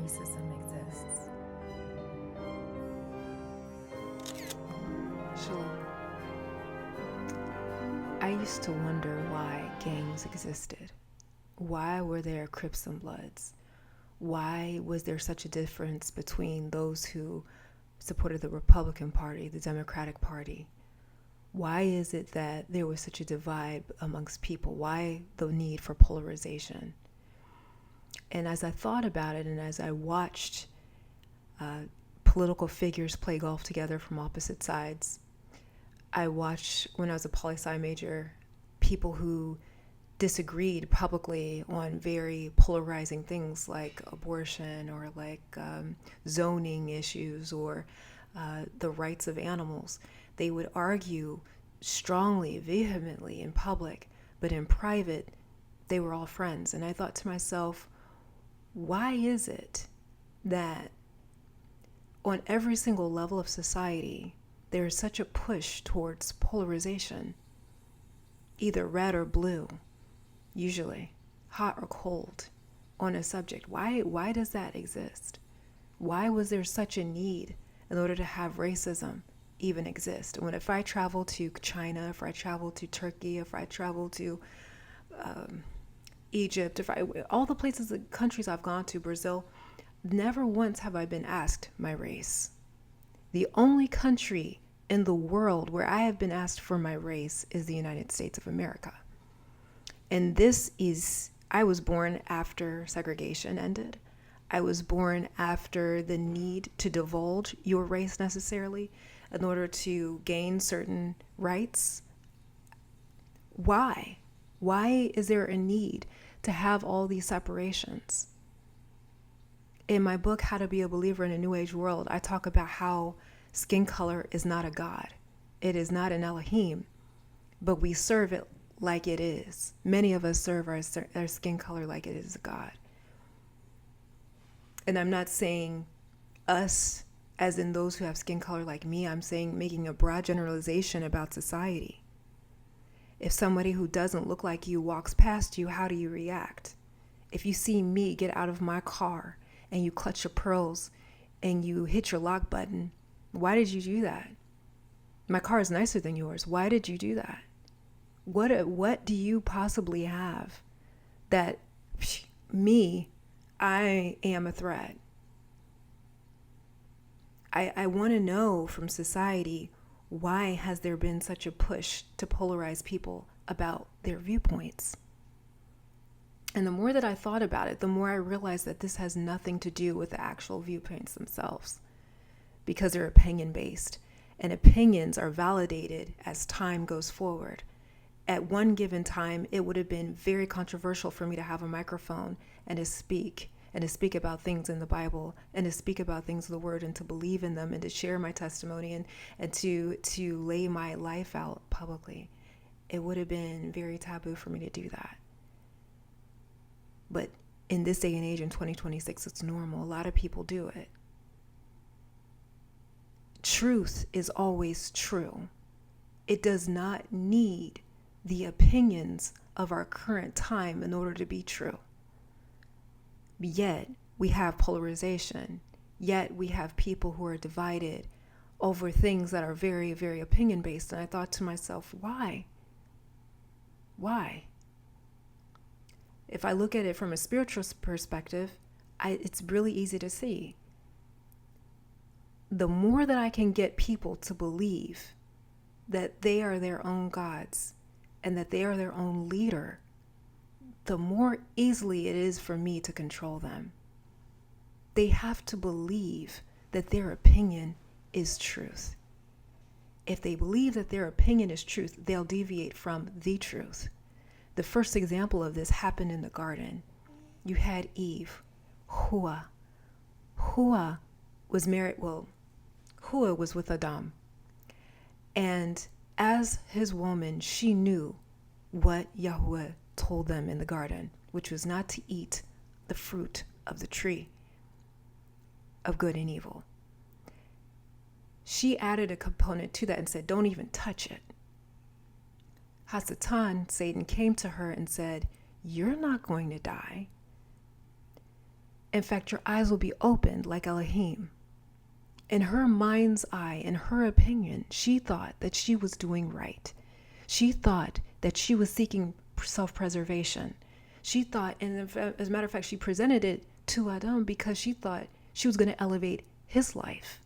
racism exists. Shalom. I used to wonder why gangs existed. Why were there Crips and Bloods? Why was there such a difference between those who supported the Republican Party, the Democratic Party? Why is it that there was such a divide amongst people? Why the need for polarization? And as I thought about it and as I watched political figures play golf together from opposite sides, I watched, when I was a poli-sci major, people who disagreed publicly on very polarizing things like abortion or like zoning issues or the rights of animals. They would argue strongly, vehemently in public, but in private, they were all friends. And I thought to myself, why is it that on every single level of society, there is such a push towards polarization, either red or blue, usually hot or cold on a subject? Why does that exist? Why was there such a need in order to have racism even exist? If I travel to China, if I travel to Turkey, if I travel to Egypt, all the places, the countries I've gone to, Brazil, never once have I been asked my race. The only country in the world where I have been asked for my race is the United States of America. And I was born after segregation ended. I was born after the need to divulge your race necessarily in order to gain certain rights. Why? Why is there a need to have all these separations? In my book, How to Be a Believer in a New Age World, I talk about how skin color is not a God. It is not an Elohim, but we serve it like it is. Many of us serve our skin color like it is a God. And I'm not saying us as in those who have skin color like me. I'm saying making a broad generalization about society. If somebody who doesn't look like you walks past you, how do you react? If you see me get out of my car and you clutch your pearls and you hit your lock button, why did you do that? My car is nicer than yours. Why did you do that? What do you possibly have that I am a threat? I want to know from society, why has there been such a push to polarize people about their viewpoints? And the more that I thought about it, the more I realized that this has nothing to do with the actual viewpoints themselves, because they're opinion-based, and opinions are validated as time goes forward. At one given time, it would have been very controversial for me to have a microphone and to speak about things in the Bible, and to speak about things of the Word, and to believe in them, and to share my testimony, and to lay my life out publicly. It would have been very taboo for me to do that. But in this day and age, in 2026, it's normal. A lot of people do it. Truth is always true. It does not need the opinions of our current time in order to be true. Yet we have polarization. Yet we have people who are divided over things that are very, very opinion-based. And I thought to myself, why? Why? If I look at it from a spiritual perspective, it's really easy to see. The more that I can get people to believe that they are their own gods and that they are their own leader, the more easily it is for me to control them. They have to believe that their opinion is truth. If they believe that their opinion is truth, they'll deviate from the truth. The first example of this happened in the garden. You had Eve, Yahuah. Yahuah was married, Yahuah was with Adam. And as his woman, she knew what Yahuah told them in the garden, which was not to eat the fruit of the tree of good and evil. She added a component to that and said, don't even touch it. Hasatan, Satan, came to her and said, you're not going to die. In fact, your eyes will be opened like Elohim. In her mind's eye, in her opinion, she thought that she was doing right. She thought that she was seeking self-preservation. She thought, and as a matter of fact, she presented it to Adam because she thought she was going to elevate his life.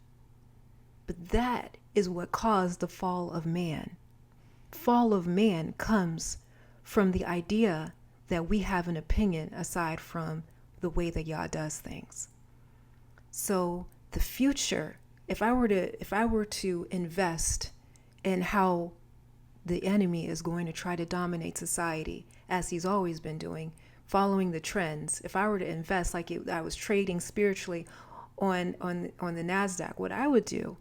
But that is what caused the fall of man. Fall of man comes from the idea that we have an opinion aside from the way that Yah does things. So the future, if I were to invest in how the enemy is going to try to dominate society, as he's always been doing, following the trends, if I were to invest like I was trading spiritually on the NASDAQ, what I would do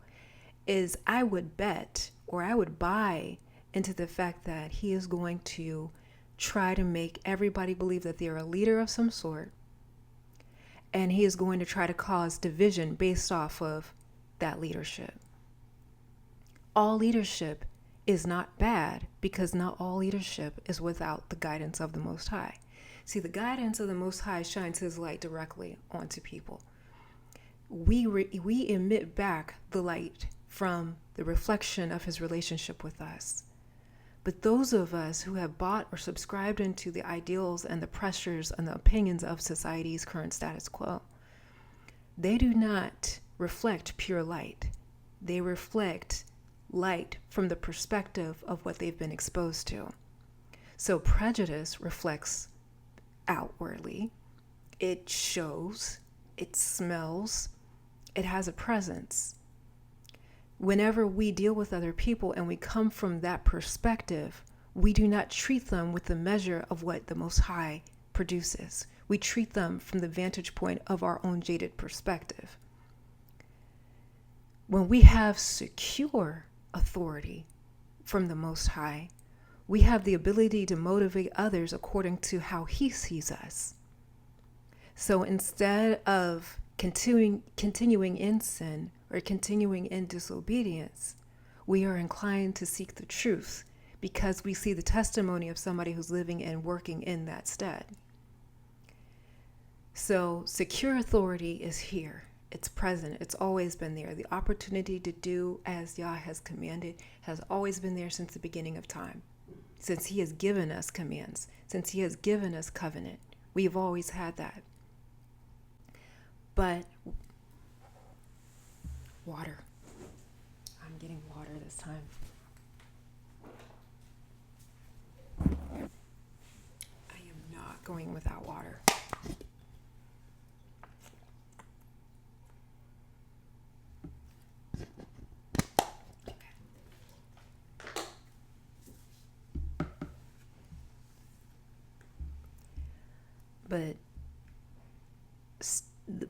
is I would bet, or I would buy into the fact that he is going to try to make everybody believe that they're a leader of some sort, and he is going to try to cause division based off of that leadership. All leadership is not bad, because not all leadership is without the guidance of the Most High. See, the guidance of the Most High shines his light directly onto people. We emit back the light from the reflection of his relationship with us. But those of us who have bought or subscribed into the ideals and the pressures and the opinions of society's current status quo, they do not reflect pure light. They reflect light from the perspective of what they've been exposed to. So prejudice reflects outwardly. It shows, it smells, it has a presence. Whenever we deal with other people and we come from that perspective, we do not treat them with the measure of what the Most High produces. We treat them from the vantage point of our own jaded perspective. When we have secure authority from the Most High, we have the ability to motivate others according to how he sees us. So instead of continuing in sin or continuing in disobedience, we are inclined to seek the truth because we see the testimony of somebody who's living and working in that stead. So secure authority is here. It's present. It's always been there. The opportunity to do as Yah has commanded has always been there since the beginning of time. Since he has given us commands, since he has given us covenant, we've always had that. But water. I'm getting water this time. I am not going without water. But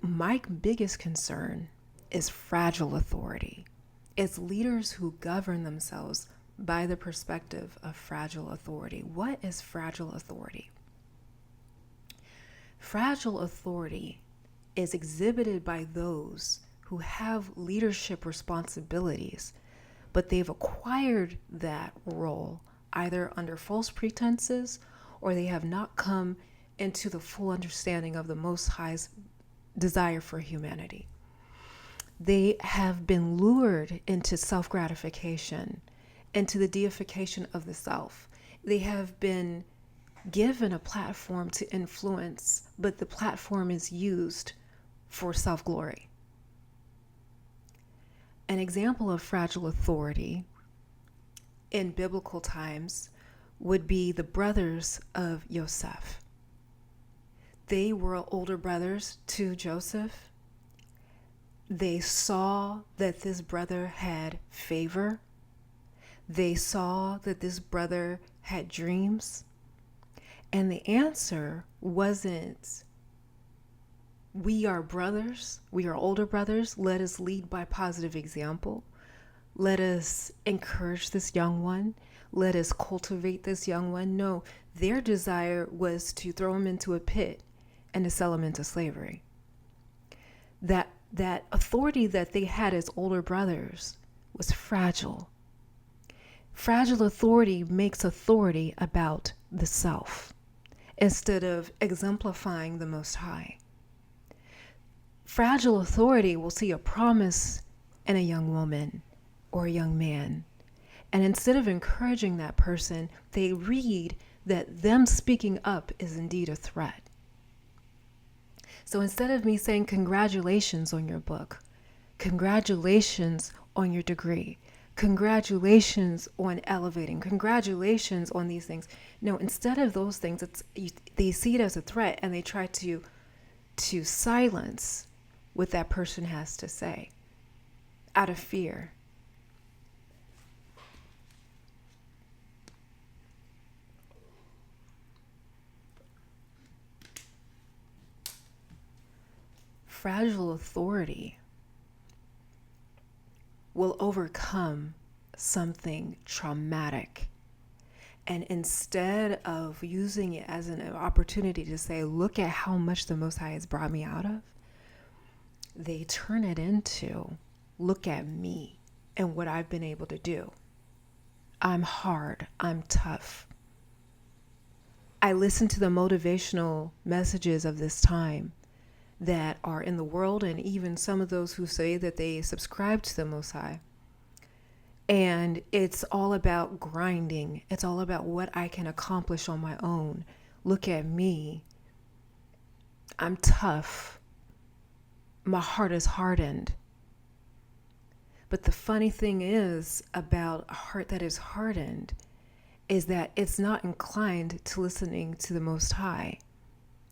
my biggest concern is fragile authority. It's leaders who govern themselves by the perspective of fragile authority. What is fragile authority? Fragile authority is exhibited by those who have leadership responsibilities, but they've acquired that role either under false pretenses or they have not come into the full understanding of the Most High's desire for humanity. They have been lured into self-gratification, into the deification of the self. They have been given a platform to influence, but the platform is used for self-glory. An example of fragile authority in biblical times would be the brothers of Joseph. They were older brothers to Joseph. They saw that this brother had favor. They saw that this brother had dreams. And the answer wasn't, we are brothers, we are older brothers, let us lead by positive example. Let us encourage this young one. Let us cultivate this young one. No, their desire was to throw him into a pit and to sell him into slavery. That authority that they had as older brothers was fragile. Fragile authority makes authority about the self instead of exemplifying the Most High. Fragile authority will see a promise in a young woman or a young man. And instead of encouraging that person, they read that them speaking up is indeed a threat. So instead of me saying, congratulations on your book, congratulations on your degree, congratulations on elevating, congratulations on these things. No, instead of those things, they see it as a threat and they try to silence what that person has to say out of fear. Fragile authority will overcome something traumatic. And instead of using it as an opportunity to say, look at how much the Most High has brought me out of, they turn it into, look at me and what I've been able to do. I'm hard. I'm tough. I listen to the motivational messages of this time that are in the world, and even some of those who say that they subscribe to the Most High. And it's all about grinding. It's all about what I can accomplish on my own. Look at me. I'm tough. My heart is hardened. But the funny thing is about a heart that is hardened is that it's not inclined to listening to the Most High.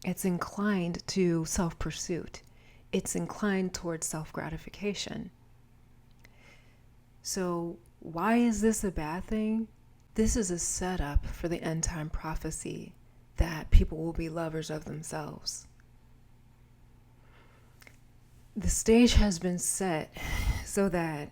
It's inclined to self-pursuit. It's inclined towards self-gratification. So why is this a bad thing? This is a setup for the end time prophecy that people will be lovers of themselves. The stage has been set so that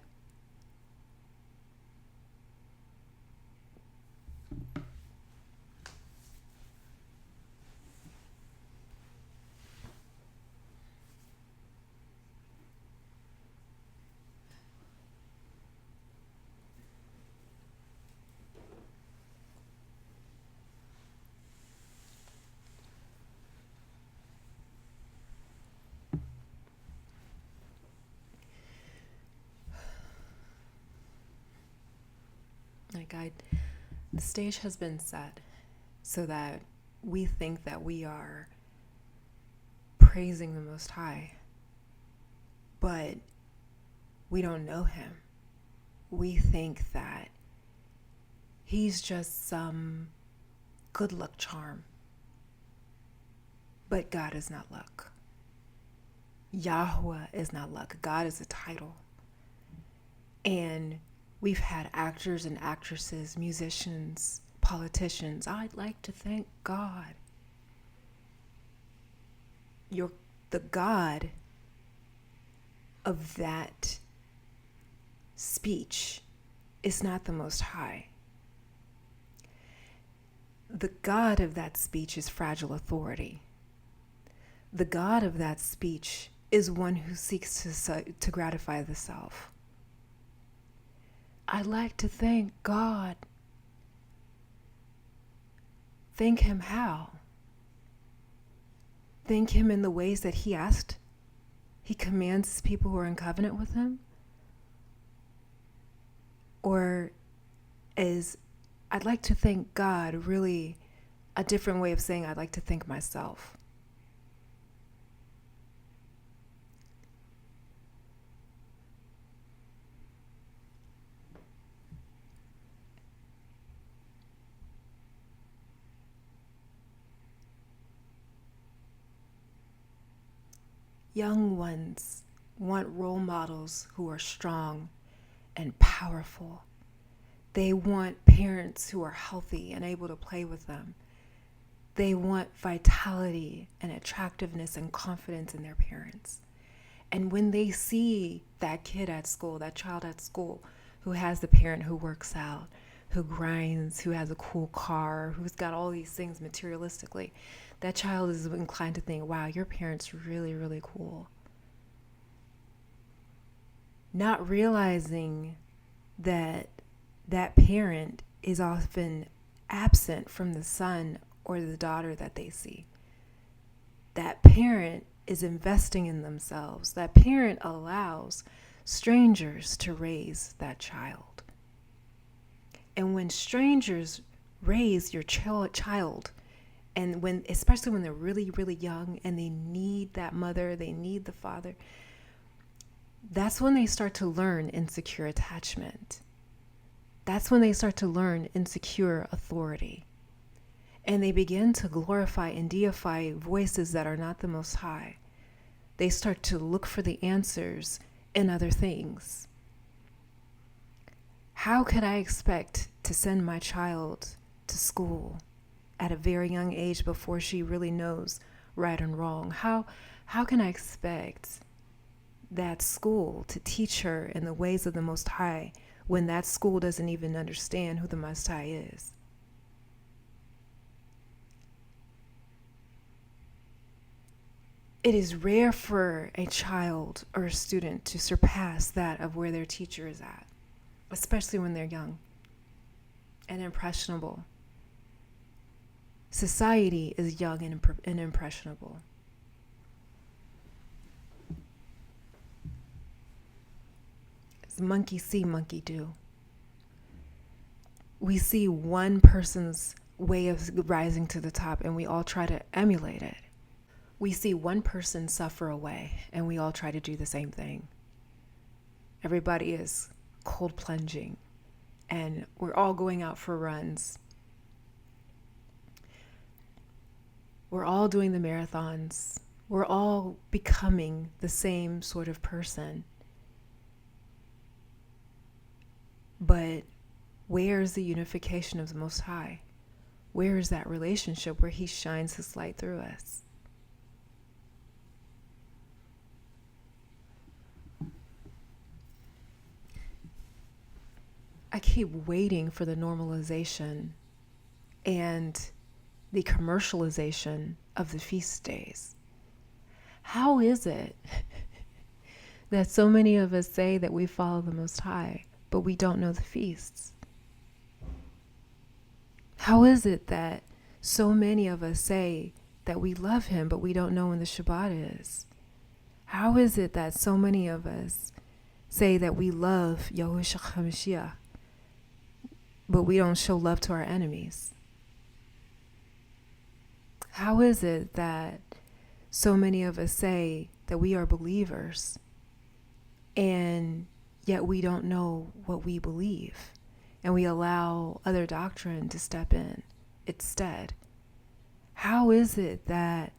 the stage has been set so that we think that we are praising the Most High, but we don't know him. We think that he's just some good luck charm, but God is not luck. Yahuah is not luck. God is a title. And we've had actors and actresses, musicians, politicians. I'd like to thank God. The God of that speech is not the Most High. The God of that speech is fragile authority. The God of that speech is one who seeks to gratify the self. I'd like to thank God. Thank him how? Thank him in the ways that he asked. He commands his people who are in covenant with him? Or is I'd like to thank God really a different way of saying I'd like to thank myself? Young ones want role models who are strong and powerful. They want parents who are healthy and able to play with them. They want vitality and attractiveness and confidence in their parents. And when they see that kid at school, that child at school, who has the parent who works out, who grinds, who has a cool car, who's got all these things materialistically, that child is inclined to think, wow, your parent's really, really cool. Not realizing that that parent is often absent from the son or the daughter that they see. That parent is investing in themselves. That parent allows strangers to raise that child. And when strangers raise your child, and especially when they're really, really young and they need that mother, they need the father, that's when they start to learn insecure attachment. That's when they start to learn insecure authority. And they begin to glorify and deify voices that are not the Most High. They start to look for the answers in other things. How could I expect to send my child to school at a very young age before she really knows right and wrong? How can I expect that school to teach her in the ways of the Most High when that school doesn't even understand who the Most High is? It is rare for a child or a student to surpass that of where their teacher is at, especially when they're young and impressionable. Society is young and impressionable. It's monkey see, monkey do. We see one person's way of rising to the top and we all try to emulate it. We see one person suffer away and we all try to do the same thing. Everybody is cold plunging and we're all going out for runs. We're all doing the marathons. We're all becoming the same sort of person. But where is the unification of the Most High? Where is that relationship where He shines His light through us? I keep waiting for the normalization and the commercialization of the feast days. How is it that so many of us say that we follow the Most High, but we don't know the feasts? How is it that so many of us say that we love Him, but we don't know when the Shabbat is? How is it that so many of us say that we love Yahuah HaMashiach, but we don't show love to our enemies? How is it that so many of us say that we are believers, and yet we don't know what we believe, and we allow other doctrine to step in instead? How is it that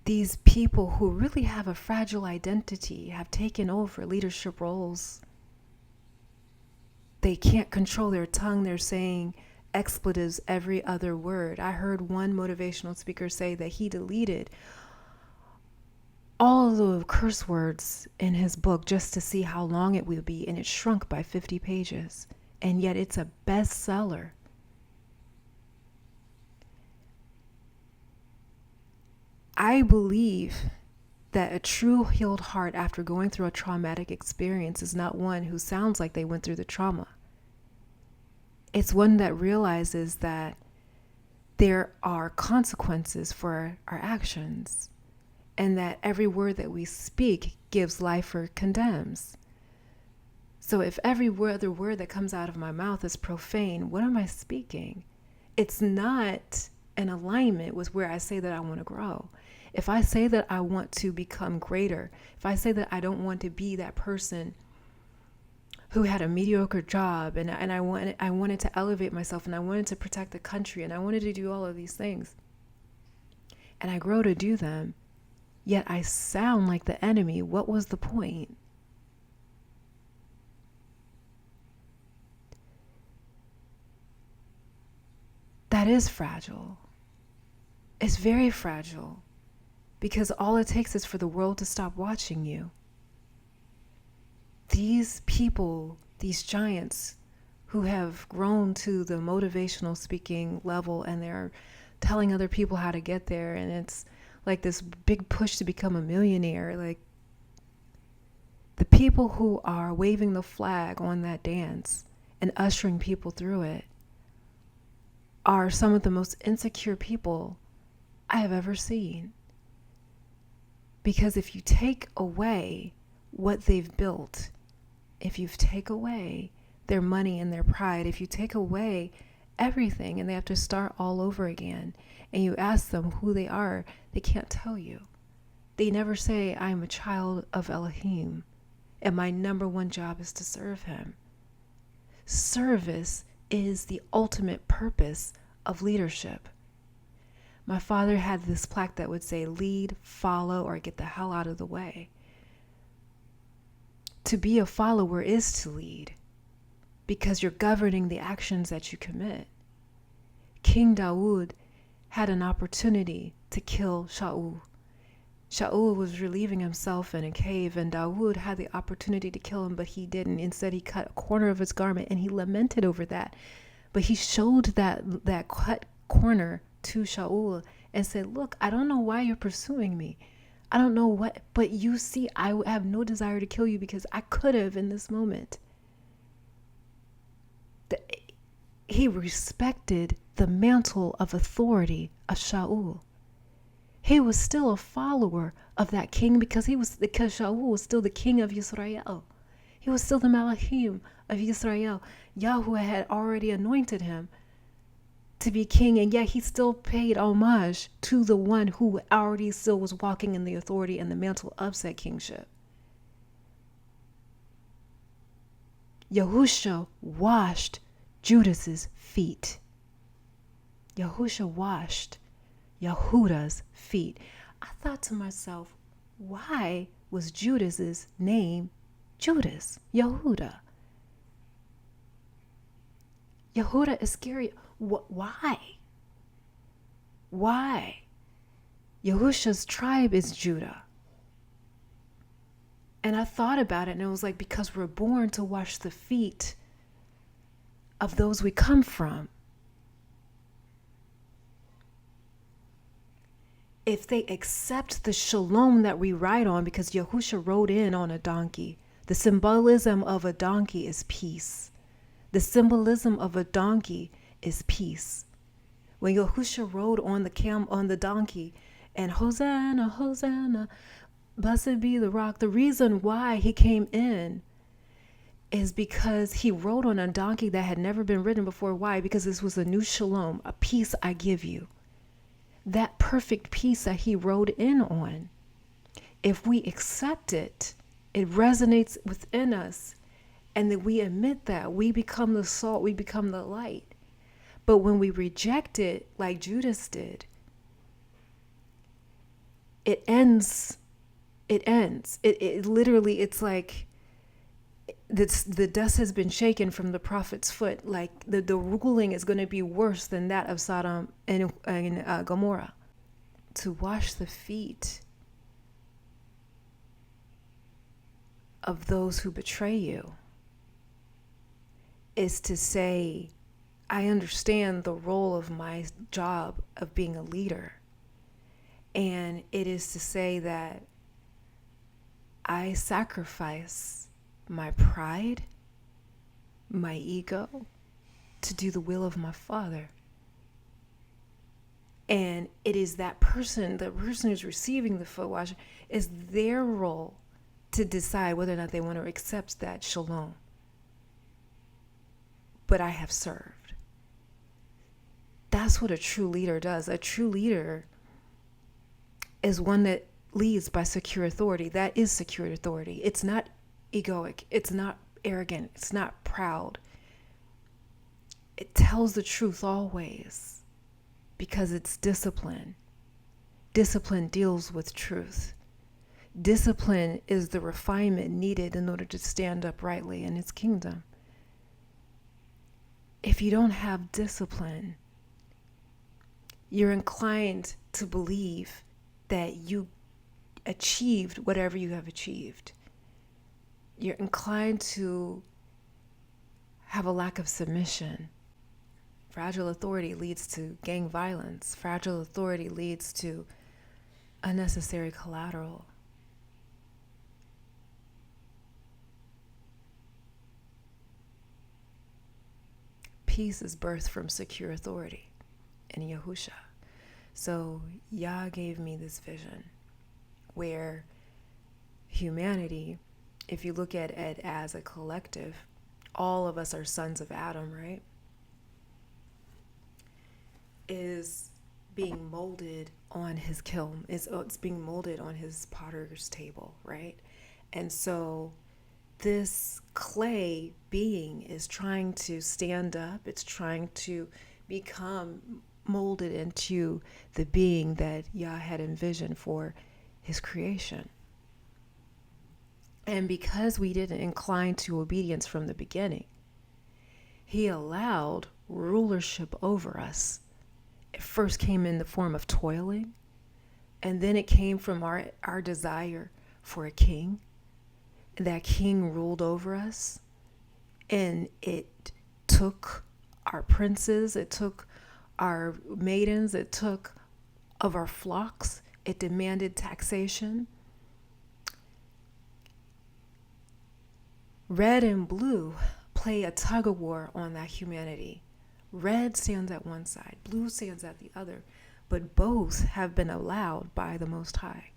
these people who really have a fragile identity have taken over leadership roles? They can't control their tongue. They're saying expletives every other word. I heard one motivational speaker say that he deleted all of the curse words in his book just to see how long it would be, and it shrunk by 50 pages. And yet it's a bestseller. I believe that a true healed heart after going through a traumatic experience is not one who sounds like they went through the trauma. It's one that realizes that there are consequences for our actions, and that every word that we speak gives life or condemns. So if every other word that comes out of my mouth is profane, what am I speaking? It's not in alignment with where I say that I want to grow. If I say that I want to become greater, if I say that I don't want to be that person who had a mediocre job, and I wanted to elevate myself, and I wanted to protect the country, and I wanted to do all of these things, and I grow to do them, yet I sound like the enemy, what was the point? That is fragile. It's very fragile, because all it takes is for the world to stop watching you. These people, these giants who have grown to the motivational speaking level, and they're telling other people how to get there, and it's like this big push to become a millionaire. Like, the people who are waving the flag on that dance and ushering people through it are some of the most insecure people I have ever seen. Because if you take away what they've built, if you take away their money and their pride, if you take away everything and they have to start all over again, and you ask them who they are, they can't tell you. They never say, I'm a child of Elohim, and my number one job is to serve him. Service is the ultimate purpose of leadership. My father had this plaque that would say, lead, follow, or get the hell out of the way. To be a follower is to lead, because you're governing the actions that you commit. King Dawood had an opportunity to kill Shaul. Shaul was relieving himself in a cave, and Dawood had the opportunity to kill him, but he didn't. Instead, he cut a corner of his garment, and he lamented over that. But he showed that cut corner to Shaul and said, look, I don't know why you're pursuing me. I don't know what, but you see, I have no desire to kill you because I could have in this moment. He respected the mantle of authority of Shaul. He was still a follower of that king because Shaul was still the king of Israel. He was still the Malachim of Israel. Yahuah had already anointed him to be king, and yet he still paid homage to the one who already still was walking in the authority and the mantle of said kingship. Yahusha washed Judas's feet. Yahusha washed Yahudah's feet. I thought to myself, why was Judas's name Judas? Yahudah. Yahudah Iscariot. Why? Why? Yahusha's tribe is Judah. And I thought about it, and it was like, because we're born to wash the feet of those we come from. If they accept the shalom that we ride on, because Yahusha rode in on a donkey, the symbolism of a donkey is peace. The symbolism of a donkey is peace. When Yahusha rode on the donkey, and Hosanna, Hosanna, blessed be the rock, the reason why he came in is because he rode on a donkey that had never been ridden before. Why? Because this was a new shalom, a peace I give you. That perfect peace that he rode in on, if we accept it, it resonates within us, and then we admit that, we become the salt, we become the light. But when we reject it, like Judas did, it ends. It literally, it's like the dust has been shaken from the prophet's foot. Like the ruling is going to be worse than that of Sodom and Gomorrah. To wash the feet of those who betray you is to say, I understand the role of my job of being a leader. And it is to say that I sacrifice my pride, my ego, to do the will of my Father. And it is that person, the person who's receiving the foot washing, is their role to decide whether or not they want to accept that shalom. But I have served. That's what a true leader does. A true leader is one that leads by secure authority. That is secure authority. It's not egoic. It's not arrogant. It's not proud. It tells the truth always because it's discipline. Discipline deals with truth. Discipline is the refinement needed in order to stand uprightly in its kingdom. If you don't have discipline, you're inclined to believe that you achieved whatever you have achieved. You're inclined to have a lack of submission. Fragile authority leads to gang violence. Fragile authority leads to unnecessary collateral. Peace is birthed from secure authority in Yahusha. So Yah gave me this vision. where humanity, if you look at it as a collective, all of us are sons of Adam, right? Is being molded on his kiln. It's being molded on his potter's table, right? And so this clay being is trying to stand up. It's trying to become molded into the being that Yah had envisioned for his creation. And because we didn't incline to obedience from the beginning, he allowed rulership over us. It first came in the form of toiling, and then it came from our desire for a king. That king ruled over us, and it took our princes, it took our maidens, it took of our flocks, it demanded taxation. Red and blue play a tug of war on that humanity. Red stands at one side, blue stands at the other, but both have been allowed by the Most High.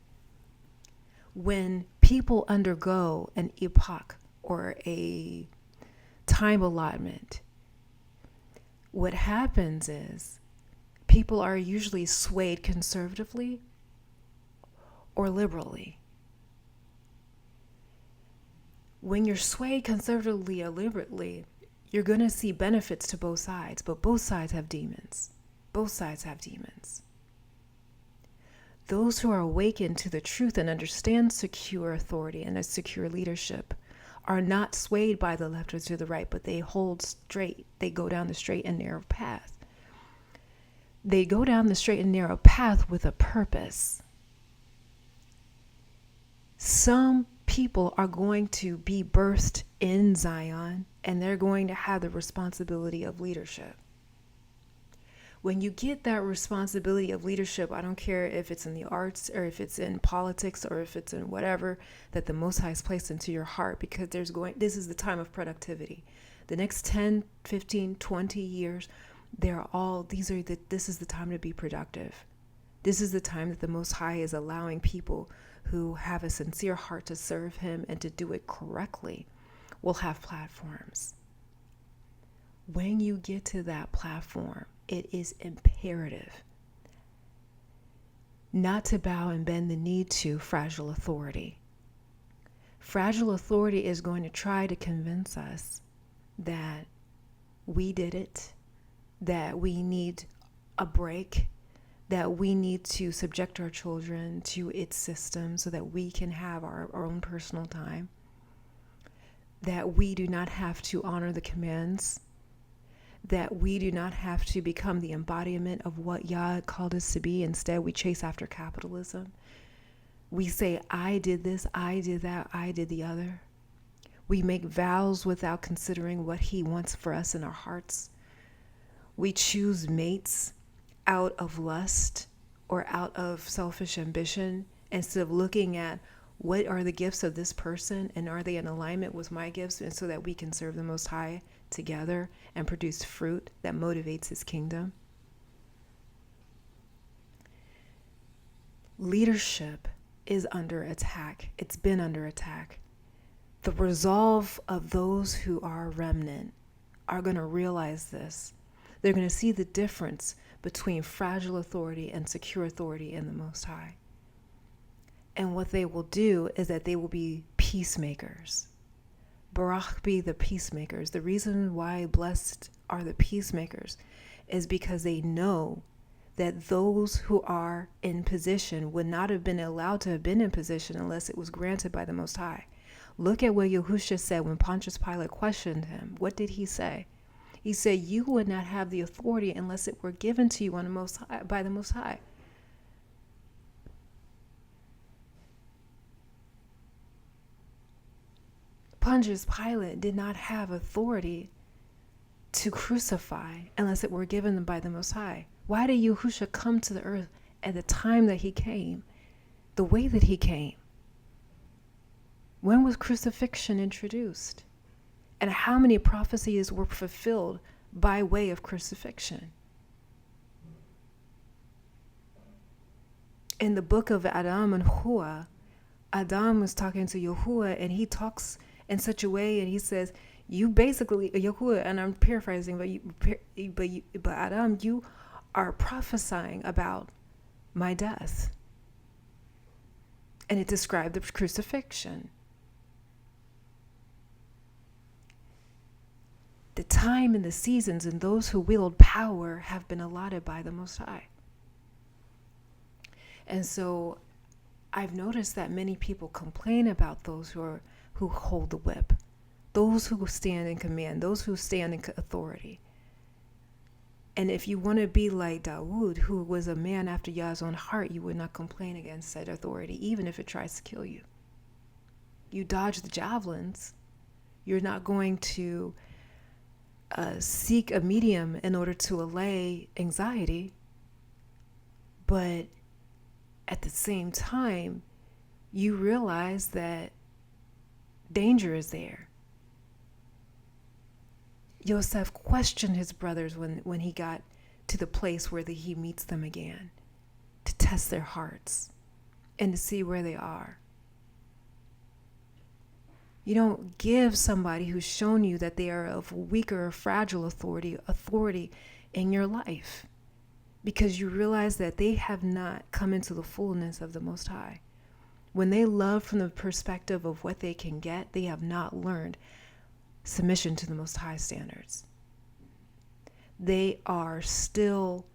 When people undergo an epoch or a time allotment, what happens is people are usually swayed conservatively or liberally. When you're swayed conservatively or liberally, you're going to see benefits to both sides, but both sides have demons. Both sides have demons. Those who are awakened to the truth and understand secure authority and a secure leadership are not swayed by the left or to the right, but they hold straight. They go down the straight and narrow path. They go down the straight and narrow path with a purpose. Some people are going to be birthed in Zion, and they're going to have the responsibility of leadership. When you get that responsibility of leadership, I don't care if it's in the arts or if it's in politics or if it's in whatever that the Most High has placed into your heart, because this is the time of productivity. The next 10, 15, 20 years, this is the time to be productive. This is the time that the Most High is allowing people who have a sincere heart to serve him and to do it correctly will have platforms. When you get to that platform, it is imperative not to bow and bend the knee to fragile authority. Fragile authority is going to try to convince us that we did it, that we need a break, that we need to subject our children to its system so that we can have our own personal time, that we do not have to honor the commands, that we do not have to become the embodiment of what Yah called us to be. Instead, we chase after capitalism. We say, I did this, I did that, I did the other. We make vows without considering what he wants for us in our hearts. We choose mates out of lust or out of selfish ambition instead of looking at what are the gifts of this person and are they in alignment with my gifts, and so that we can serve the Most High together and produce fruit that motivates his kingdom. Leadership is under attack. It's been under attack. The resolve of those who are remnant are going to realize this. They're going to see the difference between fragile authority and secure authority in the Most High. And what they will do is that they will be peacemakers. Barak be the peacemakers. The reason why blessed are the peacemakers is because they know that those who are in position would not have been allowed to have been in position unless it was granted by the Most High. Look at what Yahuah said when Pontius Pilate questioned him. What did he say? He said, you would not have the authority unless it were given to you by the Most High. Pontius Pilate did not have authority to crucify unless it were given by the Most High. Why did Yahuah come to the earth at the time that he came, the way that he came? When was crucifixion introduced? And how many prophecies were fulfilled by way of crucifixion? In the book of Adam and Yahuah, Adam was talking to Yahuah, and he talks in such a way, and he says, "You basically, Yahuah," and I'm paraphrasing, but Adam, you are prophesying about my death, and it described the crucifixion. The time and the seasons and those who wield power have been allotted by the Most High. And so I've noticed that many people complain about those who hold the whip, those who stand in command, those who stand in authority. And if you want to be like Dawood, who was a man after Yah's own heart, you would not complain against said authority, even if it tries to kill you. You dodge the javelins. You're not going to seek a medium in order to allay anxiety, but at the same time, you realize that danger is there. Yosef questioned his brothers when he got to the place where he meets them again, to test their hearts and to see where they are. You don't give somebody who's shown you that they are of weaker or fragile authority in your life, because you realize that they have not come into the fullness of the Most High. When they love from the perspective of what they can get, they have not learned submission to the Most High standards. They are still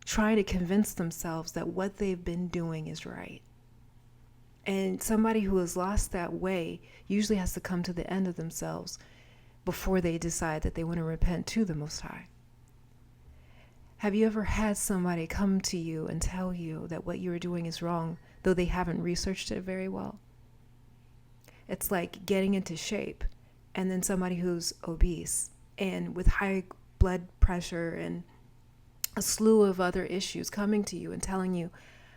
trying to convince themselves that what they've been doing is right. And somebody who has lost that way usually has to come to the end of themselves before they decide that they want to repent to the Most High. Have you ever had somebody come to you and tell you that what you're doing is wrong, though they haven't researched it very well? It's like getting into shape, and then somebody who's obese and with high blood pressure and a slew of other issues coming to you and telling you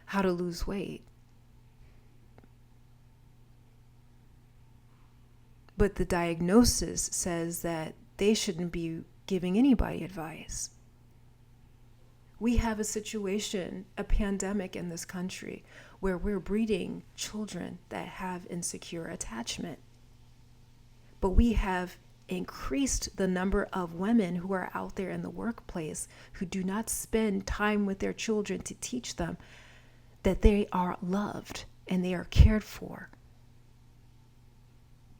how to lose weight. But the diagnosis says that they shouldn't be giving anybody advice. We have a situation, a pandemic in this country, where we're breeding children that have insecure attachment. But we have increased the number of women who are out there in the workplace who do not spend time with their children to teach them that they are loved and they are cared for.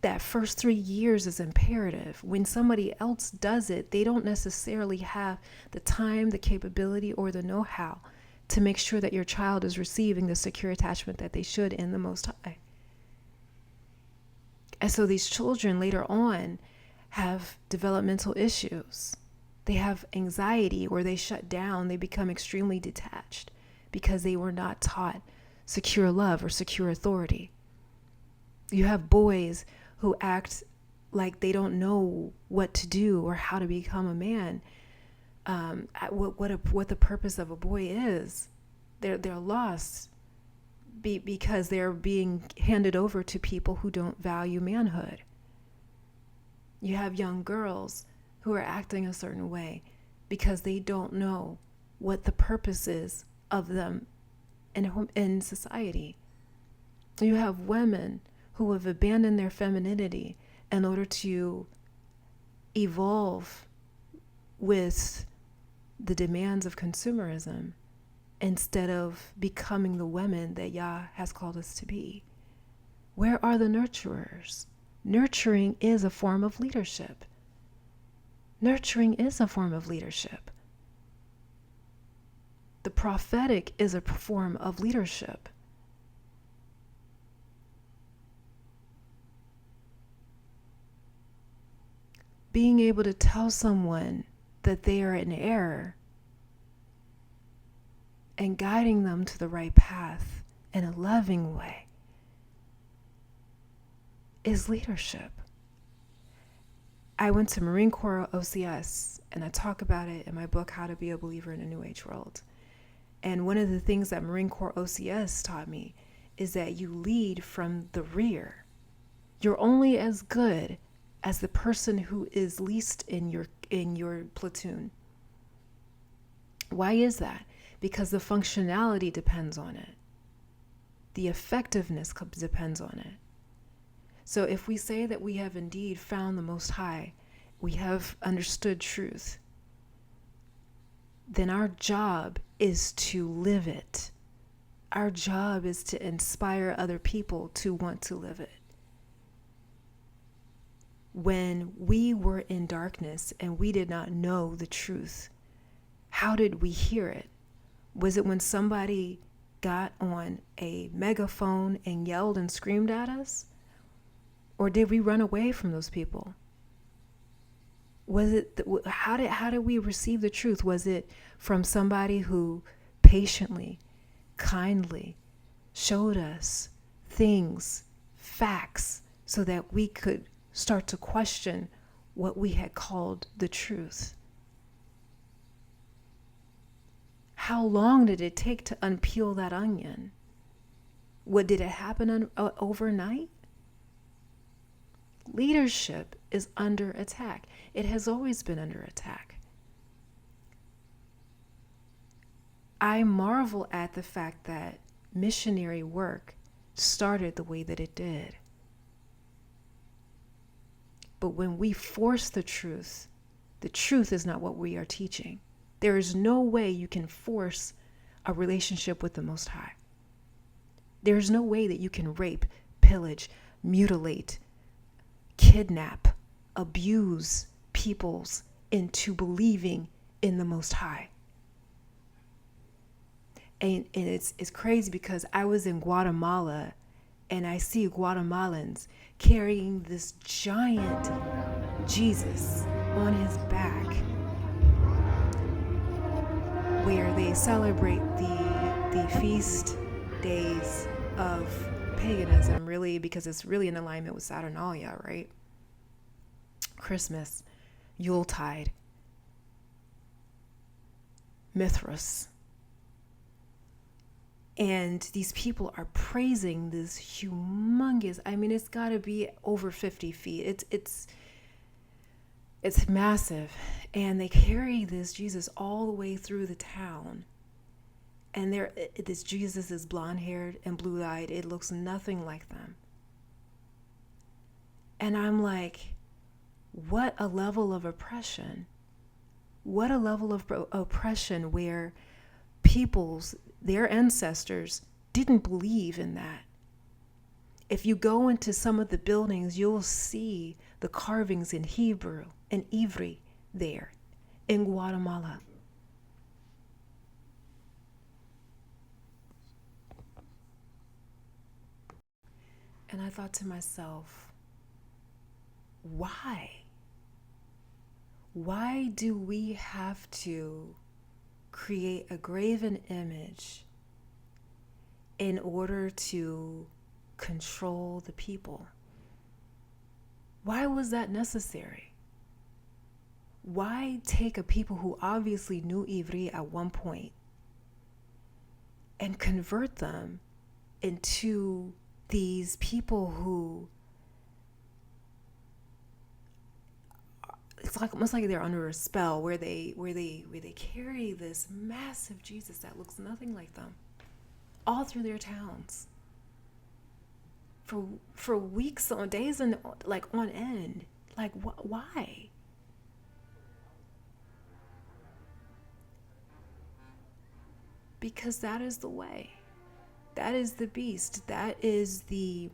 That first 3 years is imperative. When somebody else does it, they don't necessarily have the time, the capability, or the know-how to make sure that your child is receiving the secure attachment that they should in the Most High. And so these children later on have developmental issues. They have anxiety, or they shut down. They become extremely detached because they were not taught secure love or secure authority. You have boys who act like they don't know what to do or how to become a man. What the purpose of a boy is. They're lost because they're being handed over to people who don't value manhood. You have young girls who are acting a certain way because they don't know what the purpose is of them in society. You have women who have abandoned their femininity in order to evolve with the demands of consumerism instead of becoming the women that Yah has called us to be. Where are the nurturers? Nurturing is a form of leadership. Nurturing is a form of leadership. The prophetic is a form of leadership. Being able to tell someone that they are in error and guiding them to the right path in a loving way is leadership. I went to Marine Corps OCS, and I talk about it in my book, How to Be a Believer in a New Age World. And one of the things that Marine Corps OCS taught me is that you lead from the rear. You're only as good as the person who is least in your platoon. Why is that? Because the functionality depends on it. the effectiveness depends on it. So if we say that we have indeed found the Most High, we have understood truth, then our job is to live it. Our job is to inspire other people to want to live it. When we were in darkness and we did not know the truth, how did we hear it? Was it when somebody got on a megaphone and yelled and screamed at us? Or did we run away from those people? Was it how did we receive the truth? Was it from somebody who patiently, kindly showed us things, facts, so that we could start to question what we had called the truth? How long did it take to unpeel that onion? What did it happen overnight? Leadership is under attack. It has always been under attack. I marvel at the fact that missionary work started the way that it did. But when we force the truth is not what we are teaching. There is no way you can force a relationship with the Most High. There is no way that you can rape, pillage, mutilate, kidnap, abuse peoples into believing in the Most High. And it's crazy because I was in Guatemala and I see Guatemalans carrying this giant Jesus on his back, where they celebrate the feast days of paganism, really, because it's really in alignment with Saturnalia, right? Christmas, Yuletide, Mithras. And these people are praising this humongous, I mean, it's got to be over 50 feet. It's massive. And they carry this Jesus all the way through the town. And this Jesus is blonde-haired and blue-eyed. It looks nothing like them. And I'm like, what a level of oppression. What a level of oppression where their ancestors didn't believe in that. If you go into some of the buildings, you'll see the carvings in Hebrew and Ivri there in Guatemala. And I thought to myself, why? Why do we have to create a graven image in order to control the people? Why was that necessary? Why take a people who obviously knew Ivri at one point and convert them into these people who, it's like almost like they're under a spell, where they carry this massive Jesus that looks nothing like them all through their towns for weeks, on days, and like on end. Like, why? Because that is the way. That is the beast. That is the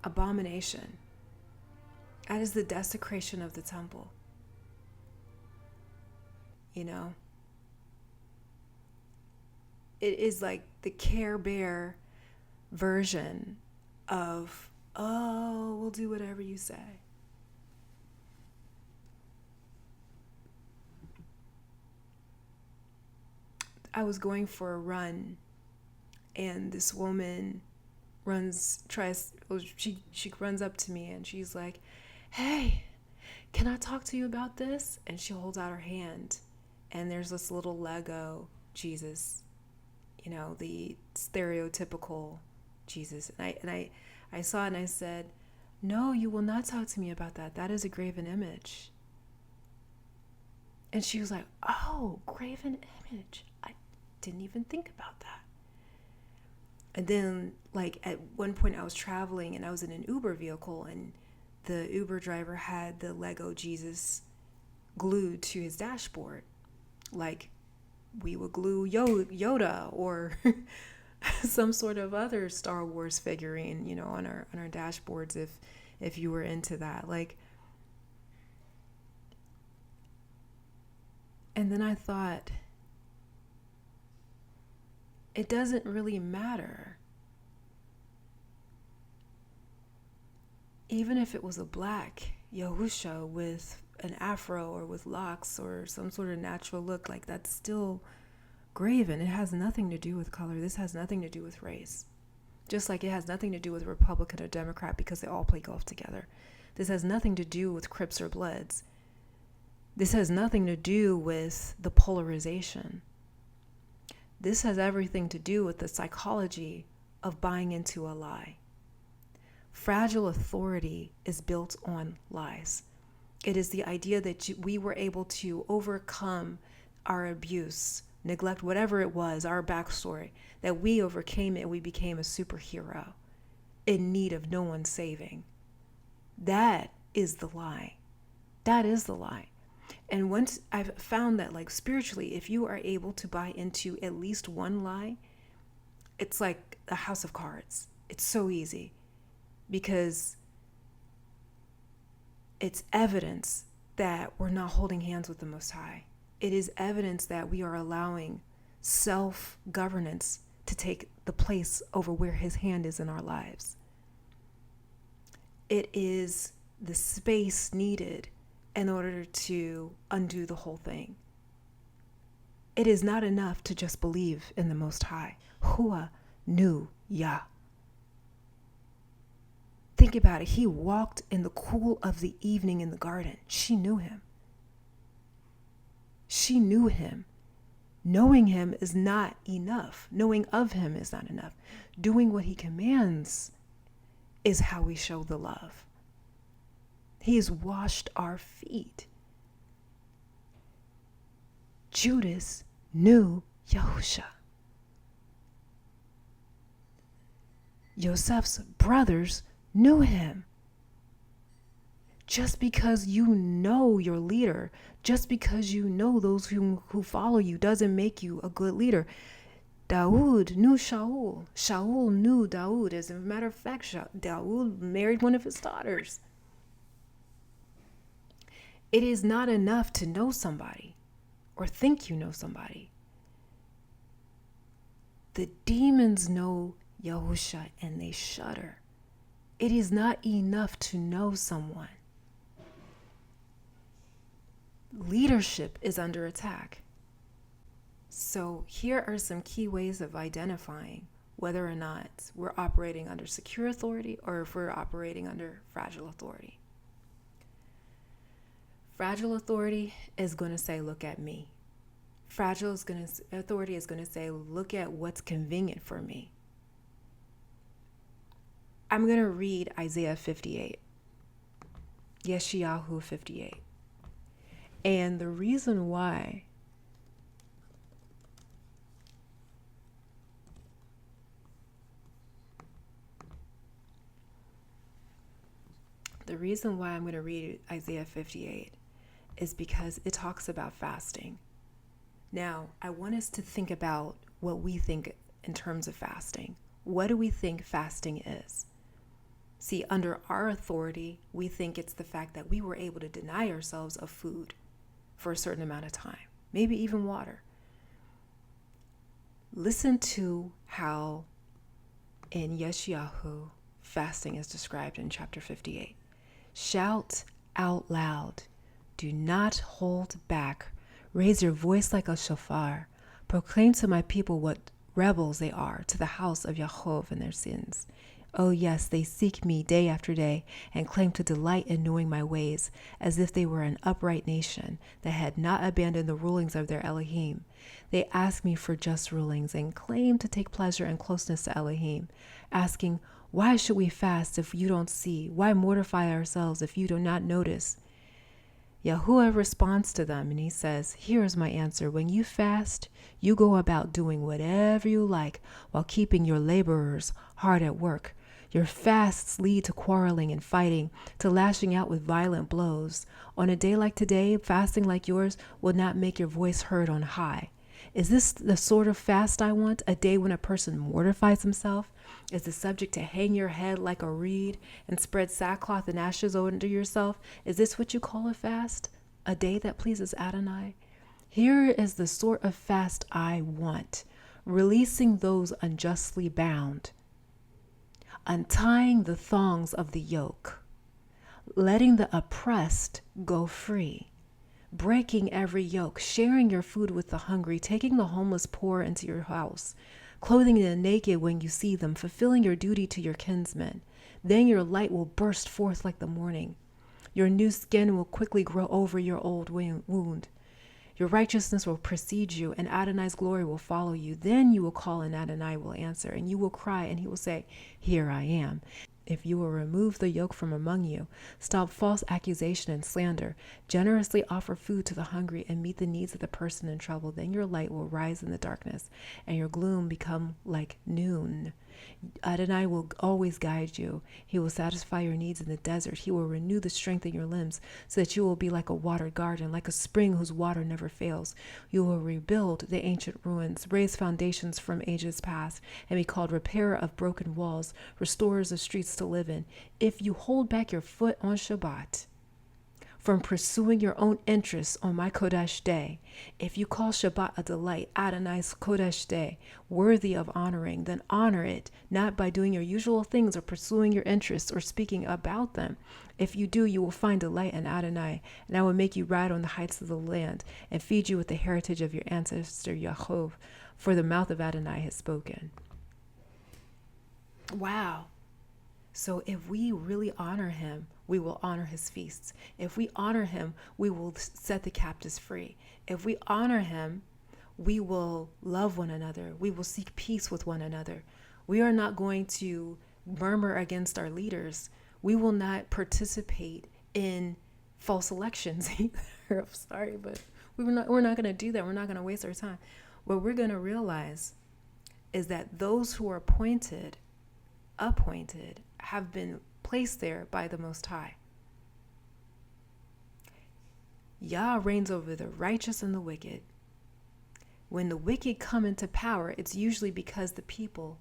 abomination. That is the desecration of the temple. You know? It is like the Care Bear version of, oh, we'll do whatever you say. I was going for a run, and this woman she runs up to me and she's like, hey, can I talk to you about this? And she holds out her hand, and there's this little Lego Jesus, you know, the stereotypical Jesus. And I saw it and I said, no, you will not talk to me about that. That is a graven image. And she was like, oh, graven image. I didn't even think about that. And then, like, at one point I was traveling and I was in an Uber vehicle, and the Uber driver had the Lego Jesus glued to his dashboard. Like, we would glue Yoda or some sort of other Star Wars figurine, you know, on our dashboards if you were into that. Like, and then I thought, it doesn't really matter. Even if it was a black Yahuah with an afro or with locks or some sort of natural look, like, that's still graven. It has nothing to do with color. This has nothing to do with race. Just like it has nothing to do with Republican or Democrat, because they all play golf together. This has nothing to do with Crips or Bloods. This has nothing to do with the polarization. This has everything to do with the psychology of buying into a lie. Fragile authority is built on lies. It is the idea that we were able to overcome our abuse, neglect, whatever it was, our backstory, that we overcame it and we became a superhero in need of no one saving. That is the lie. That is the lie. And once I've found that, like, spiritually, if you are able to buy into at least one lie, it's like a house of cards. It's so easy, because it's evidence that we're not holding hands with the Most High. It is evidence that we are allowing self-governance to take the place over where His hand is in our lives. It is the space needed in order to undo the whole thing. It is not enough to just believe in the Most High. Yahuah knew Yah. Think about it. He walked in the cool of the evening in the garden. She knew Him. She knew Him. Knowing Him is not enough. Knowing of Him is not enough. Doing what He commands is how we show the love. He has washed our feet. Judas knew Yahuah. Joseph's brothers knew Him. Just because you know your leader, just because you know those who follow you, doesn't make you a good leader. Dawood knew Shaul. Shaul knew Dawood. As a matter of fact, Dawood married one of his daughters. It is not enough to know somebody or think you know somebody. The demons know Yahuah and they shudder. It is not enough to know someone. Leadership is under attack. So here are some key ways of identifying whether or not we're operating under secure authority or if we're operating under fragile authority. Fragile authority is going to say, look at me. Fragile authority is going to say, look at what's convenient for me. I'm going to read Isaiah 58. Yeshayahu 58. And the reason why I'm going to read Isaiah 58 is because it talks about fasting. Now, I want us to think about what we think in terms of fasting. What do we think fasting is? See, under our authority, we think it's the fact that we were able to deny ourselves of food for a certain amount of time, maybe even water. Listen to how in Yeshayahu fasting is described in chapter 58. Shout out loud. Do not hold back. Raise your voice like a shofar. Proclaim to my people what rebels they are, to the house of Yahuah and their sins. Oh yes, they seek me day after day and claim to delight in knowing my ways, as if they were an upright nation that had not abandoned the rulings of their Elohim. They ask me for just rulings and claim to take pleasure in closeness to Elohim, asking, why should we fast if you don't see? Why mortify ourselves if you do not notice? Yahuah responds to them and he says, here is my answer. When you fast, you go about doing whatever you like while keeping your laborers hard at work. Your fasts lead to quarreling and fighting, to lashing out with violent blows. On a day like today, fasting like yours will not make your voice heard on high. Is this the sort of fast I want? A day when a person mortifies himself? Is the subject to hang your head like a reed and spread sackcloth and ashes under yourself? Is this what you call a fast? A day that pleases Adonai? Here is the sort of fast I want. Releasing those unjustly bound. Untying the thongs of the yoke. Letting the oppressed go free. Breaking every yoke, sharing your food with the hungry, taking the homeless poor into your house, clothing the naked when you see them, fulfilling your duty to your kinsmen. Then your light will burst forth like the morning. Your new skin will quickly grow over your old wound. Your righteousness will precede you, and Adonai's glory will follow you. Then you will call, and Adonai will answer, and you will cry, and he will say, here I am. If you will remove the yoke from among you, stop false accusation and slander, generously offer food to the hungry, and meet the needs of the person in trouble, then your light will rise in the darkness, and your gloom become like noon. Adonai will always guide you. He will satisfy your needs in the desert. He will renew the strength in your limbs so that you will be like a watered garden, like a spring whose water never fails. You will rebuild the ancient ruins, raise foundations from ages past, and be called repairer of broken walls, restorers of streets to live in. If you hold back your foot on Shabbat from pursuing your own interests on my Kodesh day, if you call Shabbat a delight, Adonai's Kodesh day, worthy of honoring, then honor it, not by doing your usual things or pursuing your interests or speaking about them. If you do, you will find delight in Adonai, and I will make you ride on the heights of the land and feed you with the heritage of your ancestor Yahuah, for the mouth of Adonai has spoken. Wow. So if we really honor him, we will honor his feasts. If we honor him, we will set the captives free. If we honor him, we will love one another. We will seek peace with one another. We are not going to murmur against our leaders. We will not participate in false elections either. I'm sorry, but we're not going to do that. We're not going to waste our time. What we're going to realize is that those who are appointed, have been placed there by the Most High. Yah reigns over the righteous and the wicked. When the wicked come into power, it's usually because the people,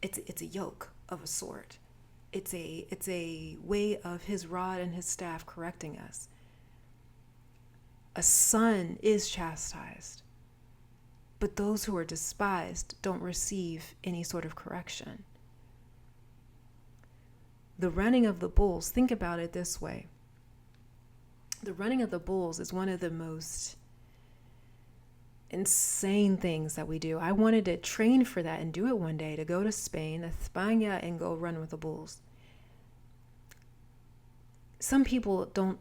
it's a yoke of a sort. It's a way of his rod and his staff correcting us. A son is chastised, but those who are despised don't receive any sort of correction. The running of the bulls, think about it this way. The running of the bulls is one of the most insane things that we do. I wanted to train for that and do it one day, to go to Spain, España, and go run with the bulls. Some people don't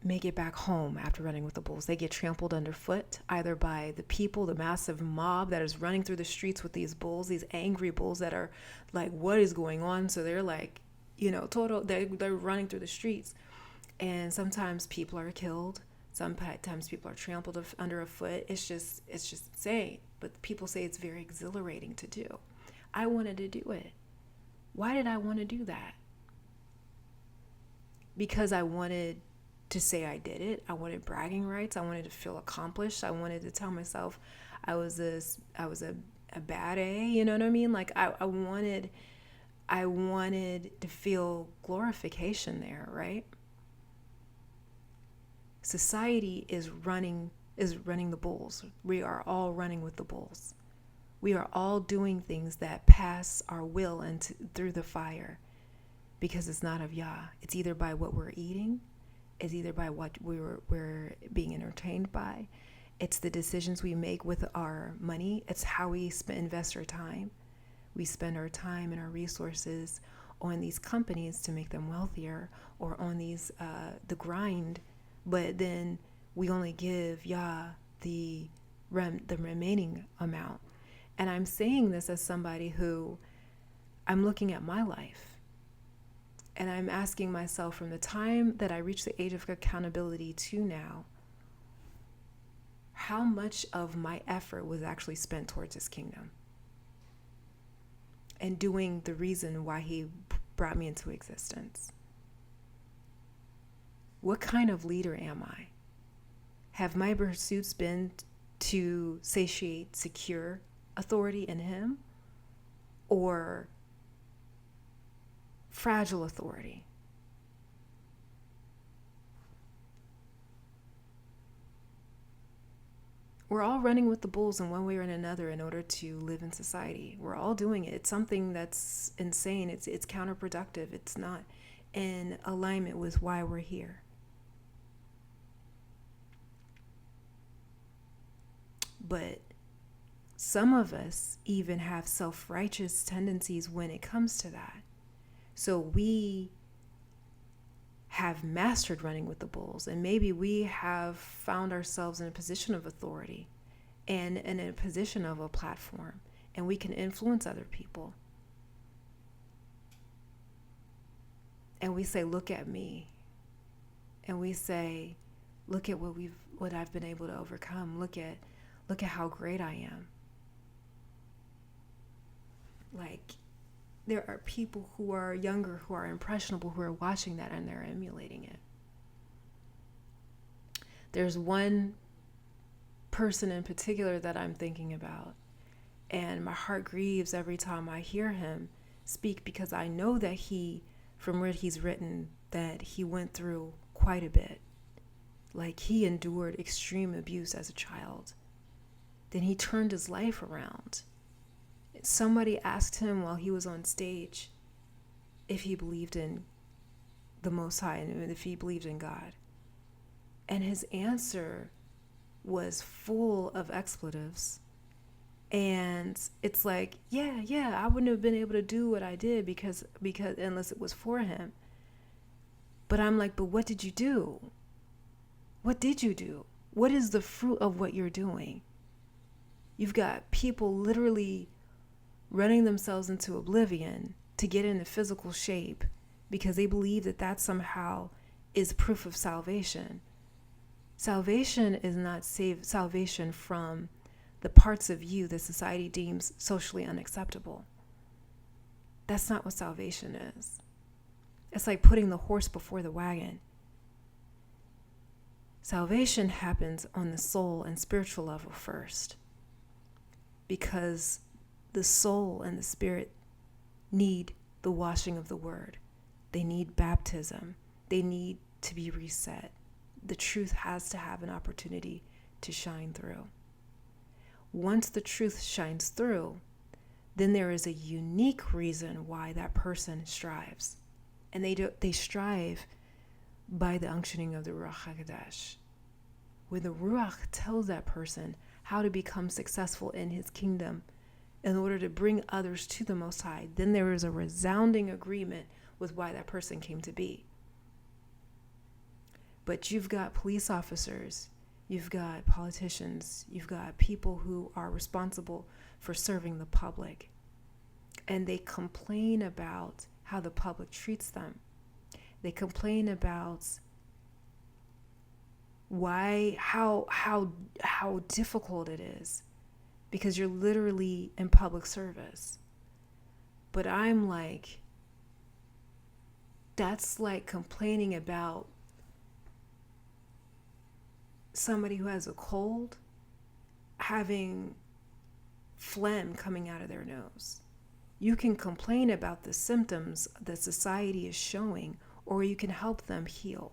make it back home after running with the bulls. They get trampled underfoot, either by the people, the massive mob that is running through the streets with these bulls, these angry bulls that are like, what is going on? So they're like, they're running through the streets, and sometimes people are killed. Sometimes people are trampled under a foot. It's just insane. But people say it's very exhilarating to do. I wanted to do it. Why did I want to do that? Because I wanted to say I did it. I wanted bragging rights. I wanted to feel accomplished. I wanted to tell myself I was a bad A. You know what I mean? Like I wanted to feel glorification there, right? Society is running the bulls. We are all running with the bulls. We are all doing things that pass our will through the fire, because it's not of Yah. It's either by what we're eating, it's either by what we're being entertained by. It's the decisions we make with our money. It's how we invest our time. We spend our time and our resources on these companies to make them wealthier, or on these the grind, but then we only give Yah the remaining amount. And I'm saying this as somebody who, I'm looking at my life. And I'm asking myself, from the time that I reached the age of accountability to now, how much of my effort was actually spent towards his kingdom and doing the reason why he brought me into existence? What kind of leader am I? Have my pursuits been to satiate, secure authority in him, or fragile authority? We're all running with the bulls in one way or another in order to live in society. We're all doing it. It's something that's insane. It's counterproductive. It's not in alignment with why we're here. But some of us even have self-righteous tendencies when it comes to that. So we have mastered running with the bulls, and maybe we have found ourselves in a position of authority and in a position of a platform, and we can influence other people. And we say, look at me. And we say, look at what I've been able to overcome. Look at how great I am. Like, there are people who are younger, who are impressionable, who are watching that, and they're emulating it. There's one person in particular that I'm thinking about, and my heart grieves every time I hear him speak, because I know that from what he's written, that he went through quite a bit. Like, he endured extreme abuse as a child. Then he turned his life around. Somebody asked him while he was on stage if he believed in the Most High and if he believed in God. And his answer was full of expletives. And it's like, yeah, I wouldn't have been able to do what I did because unless it was for him. But I'm like, but what did you do? What did you do? What is the fruit of what you're doing? You've got people literally running themselves into oblivion to get into physical shape because they believe that somehow is proof of salvation. Salvation is not salvation from the parts of you that society deems socially unacceptable. That's not what salvation is. It's like putting the horse before the wagon. Salvation happens on the soul and spiritual level first, because the soul and the spirit need the washing of the word. They need baptism. They need to be reset. The truth has to have an opportunity to shine through. Once the truth shines through, then there is a unique reason why that person strives. And they strive by the unctioning of the Ruach HaKodesh. When the Ruach tells that person how to become successful in his kingdom in order to bring others to the Most High, then there is a resounding agreement with why that person came to be. But you've got police officers, you've got politicians, you've got people who are responsible for serving the public, and they complain about how the public treats them. They complain about how difficult it is, because you're literally in public service. But I'm like, that's like complaining about somebody who has a cold having phlegm coming out of their nose. You can complain about the symptoms that society is showing, or you can help them heal.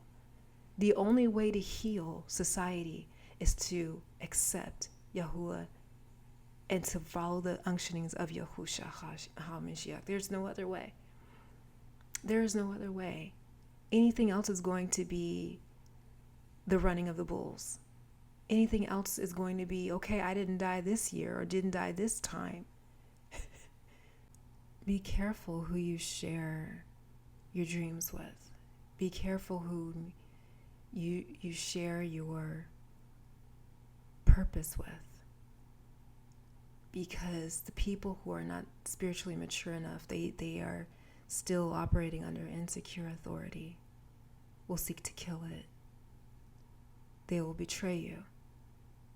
The only way to heal society is to accept Yahuah and to follow the unctionings of Yahushua HaMashiach. There's no other way. There is no other way. Anything else is going to be the running of the bulls. Anything else is going to be, okay, I didn't die this year or didn't die this time. Be careful who you share your dreams with. Be careful who you share your purpose with. Because the people who are not spiritually mature enough, they are still operating under insecure authority, will seek to kill it. They will betray you.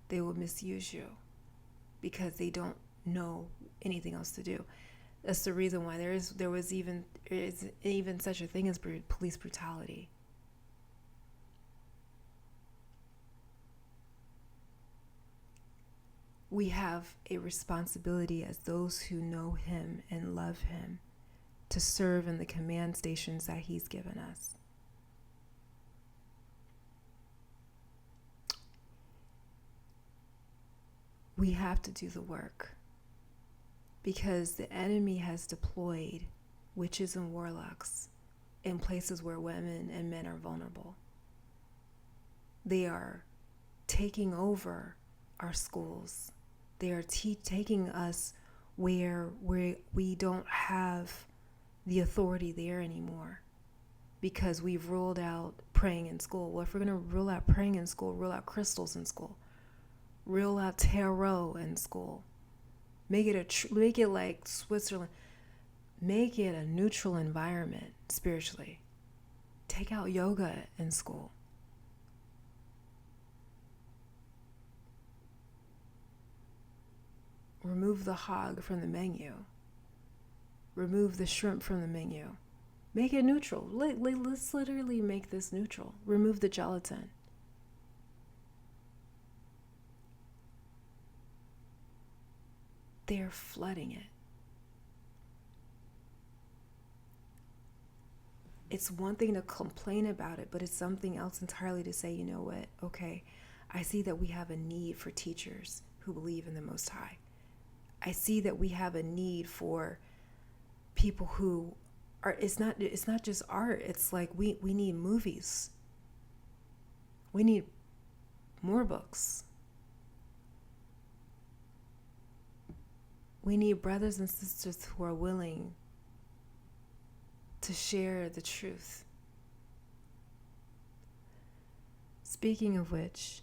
They will misuse you because they don't know anything else to do. That's the reason why there is even such a thing as police brutality. We have a responsibility as those who know him and love him to serve in the command stations that he's given us. We have to do the work because the enemy has deployed witches and warlocks in places where women and men are vulnerable. They are taking over our schools. They are taking us where we don't have the authority there anymore because we've ruled out praying in school. Well, if we're going to rule out praying in school, rule out crystals in school. Rule out tarot in school. Make it like Switzerland. Make it a neutral environment spiritually. Take out yoga in school. Remove the hog from the menu. Remove the shrimp from the menu. Make it neutral. Let's literally make this neutral. Remove the gelatin. They're flooding it. It's one thing to complain about it, but it's something else entirely to say, you know what? Okay, I see that we have a need for teachers who believe in the Most High. I see that we have a need for people who are, it's not just art. It's like we need movies. We need more books. We need brothers and sisters who are willing to share the truth. Speaking of which,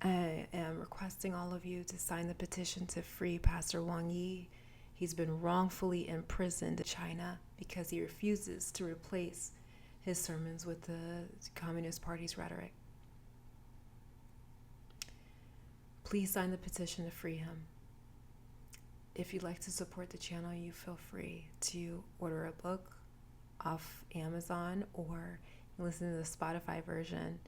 I am requesting all of you to sign the petition to free Pastor Wang Yi. He's been wrongfully imprisoned in China because he refuses to replace his sermons with the Communist Party's rhetoric. Please sign the petition to free him. If you'd like to support the channel, you feel free to order a book off Amazon or listen to the Spotify version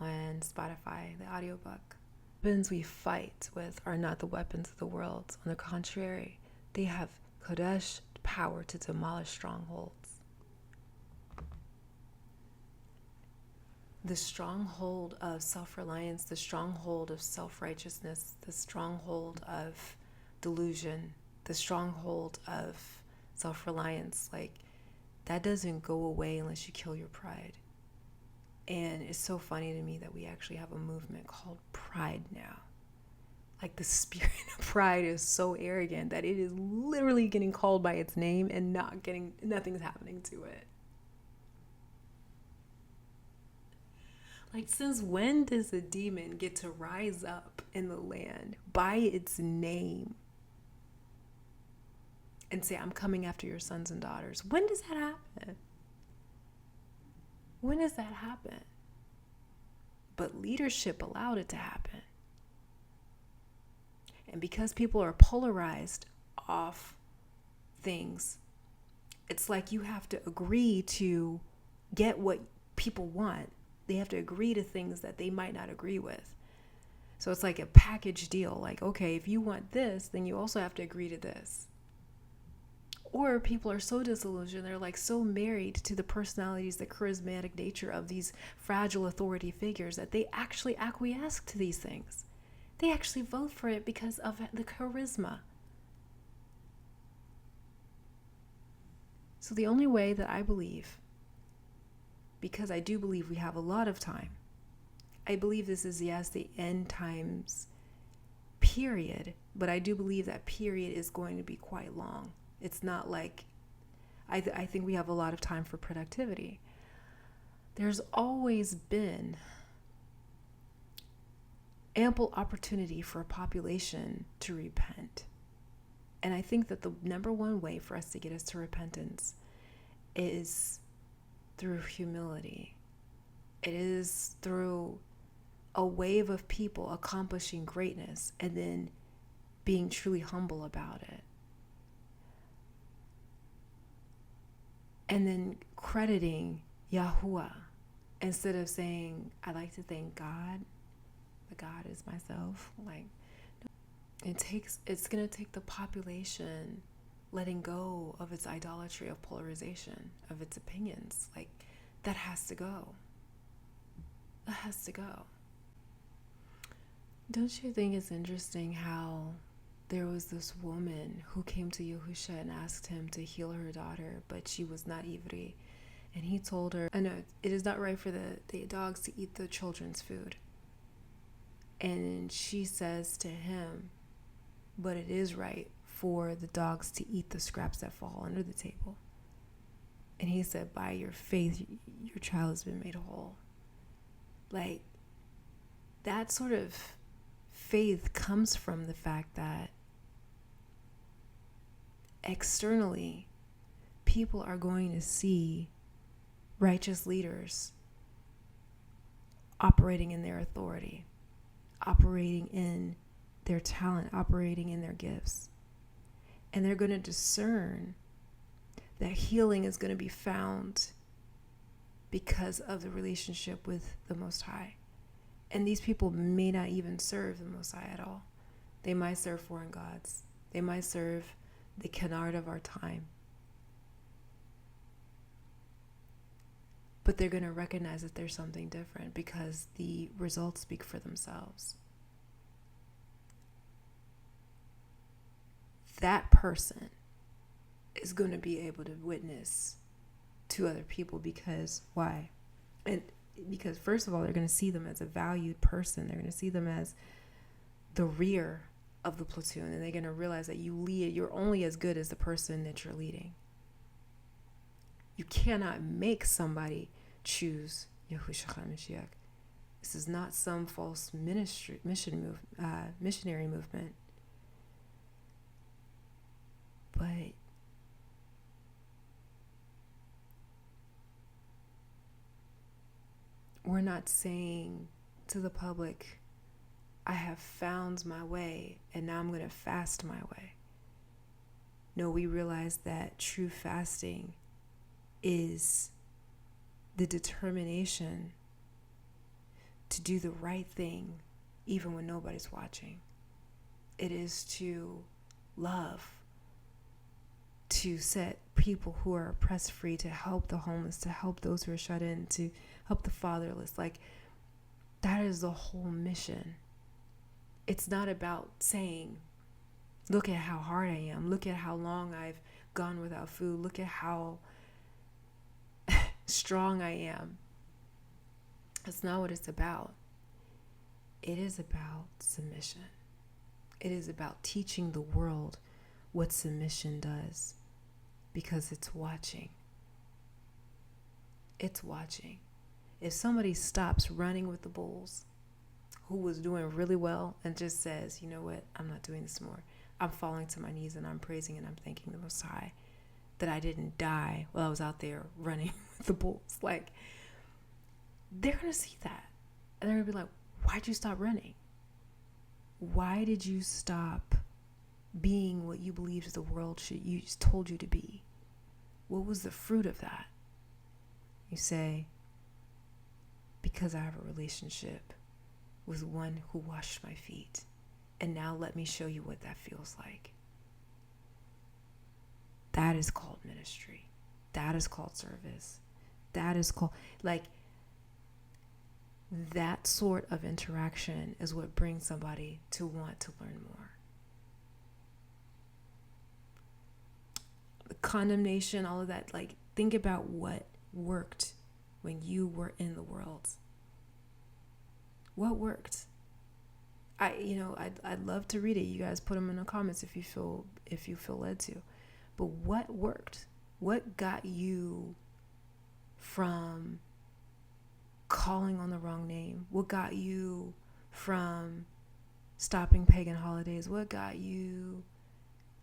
on Spotify, the audiobook. The weapons we fight with are not the weapons of the world. On the contrary, they have Kodesh power to demolish strongholds. The stronghold of self-reliance, the stronghold of self-righteousness, the stronghold of delusion, the stronghold of self-reliance, like that doesn't go away unless you kill your pride. And it's so funny to me that we actually have a movement called Pride now. Like the spirit of pride is so arrogant that it is literally getting called by its name and nothing's happening to it. Like, since when does a demon get to rise up in the land by its name and say, I'm coming after your sons and daughters? When does that happen? When does that happen? But leadership allowed it to happen. And because people are polarized off things, it's like you have to agree to get what people want. They have to agree to things that they might not agree with. So it's like a package deal. Like, okay, if you want this, then you also have to agree to this. Or people are so disillusioned, they're like so married to the personalities, the charismatic nature of these fragile authority figures that they actually acquiesce to these things. They actually vote for it because of the charisma. So the only way that I believe, because I do believe we have a lot of time, I believe this is, yes, the end times period, but I do believe that period is going to be quite long. It's not like, I think we have a lot of time for productivity. There's always been ample opportunity for a population to repent. And I think that the number one way for us to get us to repentance is through humility. It is through a wave of people accomplishing greatness and then being truly humble about it. And then crediting Yahuah instead of saying, I like to thank God, but God is myself. Like, it's going to take the population letting go of its idolatry of polarization, of its opinions. Like, that has to go. That has to go. Don't you think it's interesting how there was this woman who came to Yahusha and asked him to heal her daughter, but she was not Ivri. And he told her, I know it is not right for the dogs to eat the children's food. And she says to him, but it is right for the dogs to eat the scraps that fall under the table. And he said, by your faith, your child has been made whole. Like, that sort of faith comes from the fact that externally, people are going to see righteous leaders operating in their authority, operating in their talent, operating in their gifts. And they're going to discern that healing is going to be found because of the relationship with the Most High. And these people may not even serve the Most High at all. They might serve foreign gods. They might serve the canard of our time. But they're going to recognize that there's something different because the results speak for themselves. That person is going to be able to witness to other people because why? And because first of all, they're going to see them as a valued person. They're going to see them as the rear of the platoon, and they're going to realize that you're only as good as the person that you're leading. You cannot make somebody choose Yahushua HaMashiach. This is not some false missionary movement. But we're not saying to the public, I have found my way and now I'm going to fast my way. No, we realize that true fasting is the determination to do the right thing even when nobody's watching. It is to love, to set people who are oppressed free, to help the homeless, to help those who are shut in, to help the fatherless. Like, that is the whole mission. It's not about saying, look at how hard I am. Look at how long I've gone without food. Look at how strong I am. That's not what it's about. It is about submission. It is about teaching the world what submission does, because it's watching. It's watching. If somebody stops running with the bulls, who was doing really well, and just says, you know what, I'm not doing this more. I'm falling to my knees and I'm praising and I'm thanking the Most High that I didn't die while I was out there running with the bulls. Like, they're going to see that. And they're going to be like, why'd you stop running? Why did you stop being what you believed the world told you to be? What was the fruit of that? You say, because I have a relationship with one who washed my feet. And now let me show you what that feels like. That is called ministry. That is called service. That is called, like, that sort of interaction is what brings somebody to want to learn more. The condemnation, all of that, like, think about what worked when you were in the world. What worked? I'd love to read it. You guys put them in the comments if you feel led to. But what worked? What got you from calling on the wrong name? What got you from stopping pagan holidays? What got you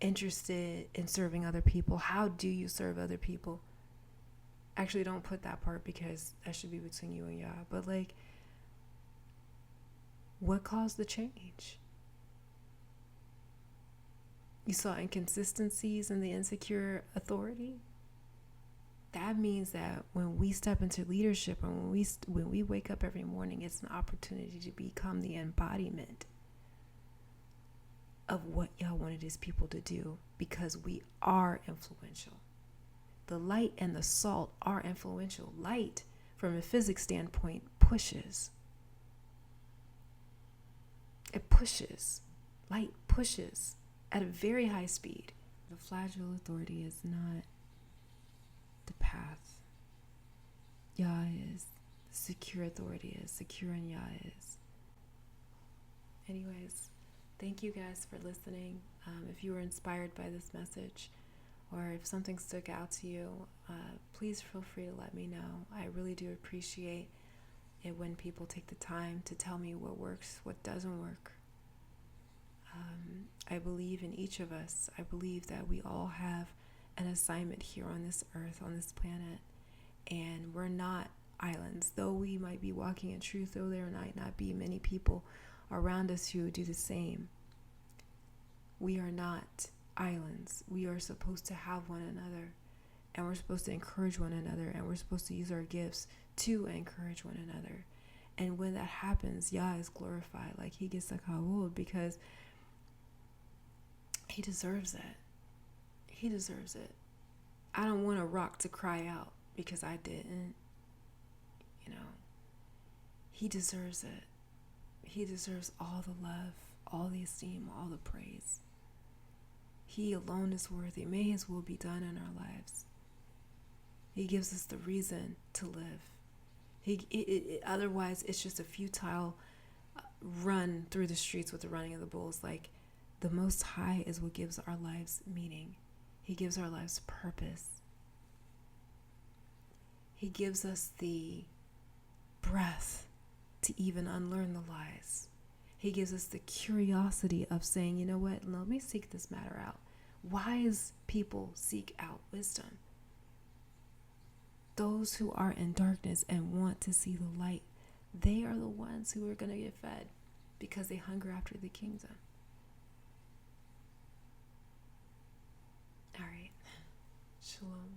interested in serving other people. How do you serve other people? Actually, don't put that part because that should be between you and Yah. But like, what caused the change? You saw inconsistencies in the insecure authority? That means that when we step into leadership and when we wake up every morning, it's an opportunity to become the embodiment of what Yah wanted his people to do, because we are influential. The light and the salt are influential. Light, from a physics standpoint, pushes. It pushes. Light pushes at a very high speed. The flagell authority is not the path. Yah is. The secure authority is. Secure in Yah is. Anyways, thank you guys for listening. If you were inspired by this message, or if something stuck out to you, please feel free to let me know. I really do appreciate it when people take the time to tell me what works, what doesn't work. I believe in each of us. I believe that we all have an assignment here on this earth, on this planet, and we're not islands. Though we might be walking in truth, though there might not be many people around us who do the same, we are not islands. We are supposed to have one another, and we're supposed to encourage one another, and we're supposed to use our gifts to encourage one another. And when that happens, Yah is glorified. Like, he gets the kavod because he deserves it. He deserves it. I don't want a rock to cry out because I didn't. He deserves it. He deserves all the love, all the esteem, all the praise. He alone is worthy. May his will be done in our lives. He gives us the reason to live. Otherwise, it's just a futile run through the streets with the running of the bulls. Like, the Most High is what gives our lives meaning. He gives our lives purpose. He gives us the breath to even unlearn the lies. He gives us the curiosity of saying, you know what, let me seek this matter out. Wise people seek out wisdom. Those who are in darkness and want to see the light, they are the ones who are going to get fed because they hunger after the kingdom. All right. Shalom.